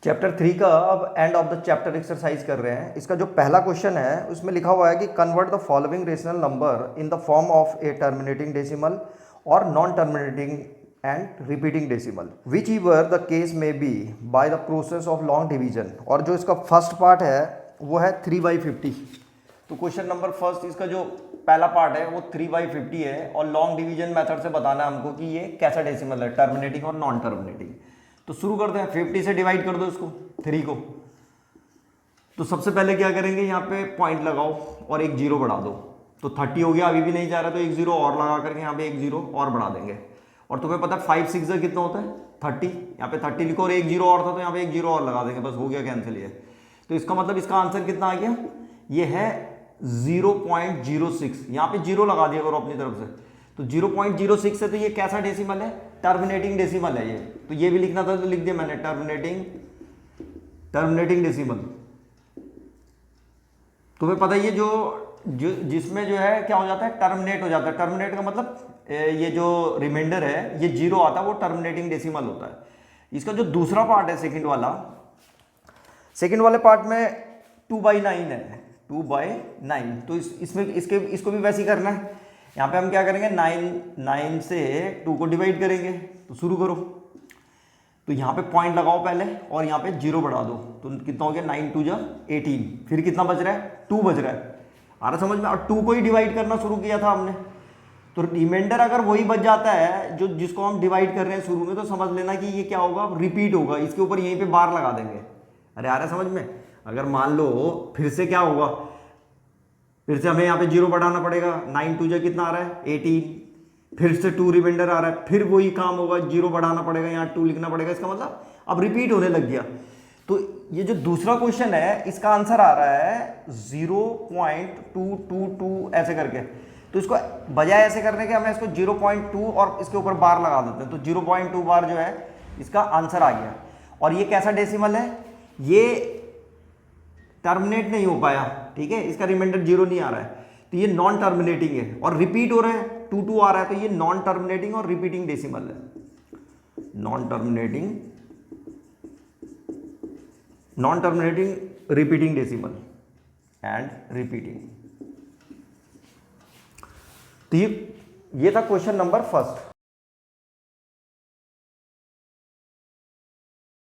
Chapter 3 का अब end of the chapter exercise कर रहे हैं। इसका जो पहला क्वेश्चन है उसमें लिखा हुआ है कि convert the following rational number in the form of a terminating decimal और non terminating and repeating decimal whichever the case may be by the process of long division. और जो इसका फर्स्ट पार्ट है वो है 3/50। तो question number first इसका जो पहला पार्ट है वो 3/50 है और लॉन्ग डिवीजन मेथड से बताना है हमको कि ये कैसा डेसिमल है, टर्मिनेटिंग और नॉन टर्मिनेटिंग। तो शुरू करते हैं, 50 से डिवाइड कर दो इसको 3 को। तो सबसे पहले क्या करेंगे, यहाँ पे पॉइंट लगाओ और एक जीरो बढ़ा दो। तो 30 हो गया, अभी भी नहीं जा रहा तो एक जीरो और लगा करके यहाँ पे एक जीरो और बढ़ा देंगे। और तुम्हें पता है 5 6 कितना होता है 30, यहाँ पे 30 लिखो और एक जीरो और था तो यहाँ पे एक जीरो और लगा देंगे, बस हो गया कैंसिल। ये तो इसका मतलब इसका आंसर कितना आ गया, ये है 0.06। यहाँ पे जीरो लगा दिया करो अपनी तरफ से। तो 0.06 है तो ये कैसा डेसिमल है, टर्मिनेटिंग डेसिमल है ये। तो ये भी लिखना था तो लिख दिया मैंने, टर्मिनेटिंग डेसिमल। तुम्हें पता है ये जो जिसमें जो है क्या हो जाता है, टर्मिनेट हो जाता है। टर्मिनेट का मतलब ये जो रिमाइंडर है ये जीरो आता है, वो टर्मिनेटिंग डेसिमल होता है। इसका जो दूसरा पार्ट है सेकंड वाले पार्ट में 2/9 है, 2/9। तो इसको भी वैसे ही करना है। यहाँ पे हम क्या करेंगे, 9 से 2 को डिवाइड करेंगे। तो शुरू करो, तो यहाँ पे पॉइंट लगाओ पहले और यहाँ पे जीरो बढ़ा दो। तो कितना हो गया, 9 2 जा 18। फिर कितना बच रहा है, 2 बच रहा है। आ रहा समझ में। और 2 को ही डिवाइड करना शुरू किया था हमने, तो रिमाइंडर अगर वही बच जाता है जो जिसको हम डिवाइड कर रहे हैं शुरू में, तो समझ लेना कि ये क्या होगा, रिपीट होगा। इसके ऊपर यहीं पे बार लगा देंगे। अरे आ रहा समझ में। अगर मान लो फिर से क्या होगा, फिर से हमें यहाँ पे जीरो बढ़ाना पड़ेगा। 9 2 जा कितना आ रहा है 18। फिर से 2 रिमाइंडर आ रहा है, फिर वही काम होगा, जीरो बढ़ाना पड़ेगा, यहाँ 2 लिखना पड़ेगा। इसका मतलब अब रिपीट होने लग गया। तो ये जो दूसरा क्वेश्चन है इसका आंसर आ रहा है 0.222 ऐसे करके। तो इसको बजाय ऐसे करने के हमें इसको 0.2 और इसके ऊपर बार लगा देते हैं। तो 0.2 बार जो है इसका आंसर आ गया। और ये कैसा डेसिमल है, ये टर्मिनेट नहीं हो पाया, ठीक है, इसका रिमाइंडर जीरो नहीं आ रहा है, तो ये नॉन टर्मिनेटिंग है। और रिपीट हो रहा है, 2 आ रहा है, तो ये नॉन टर्मिनेटिंग और रिपीटिंग डेसिमल है। Non terminating repeating decimal and repeating. तो ये था क्वेश्चन नंबर फर्स्ट।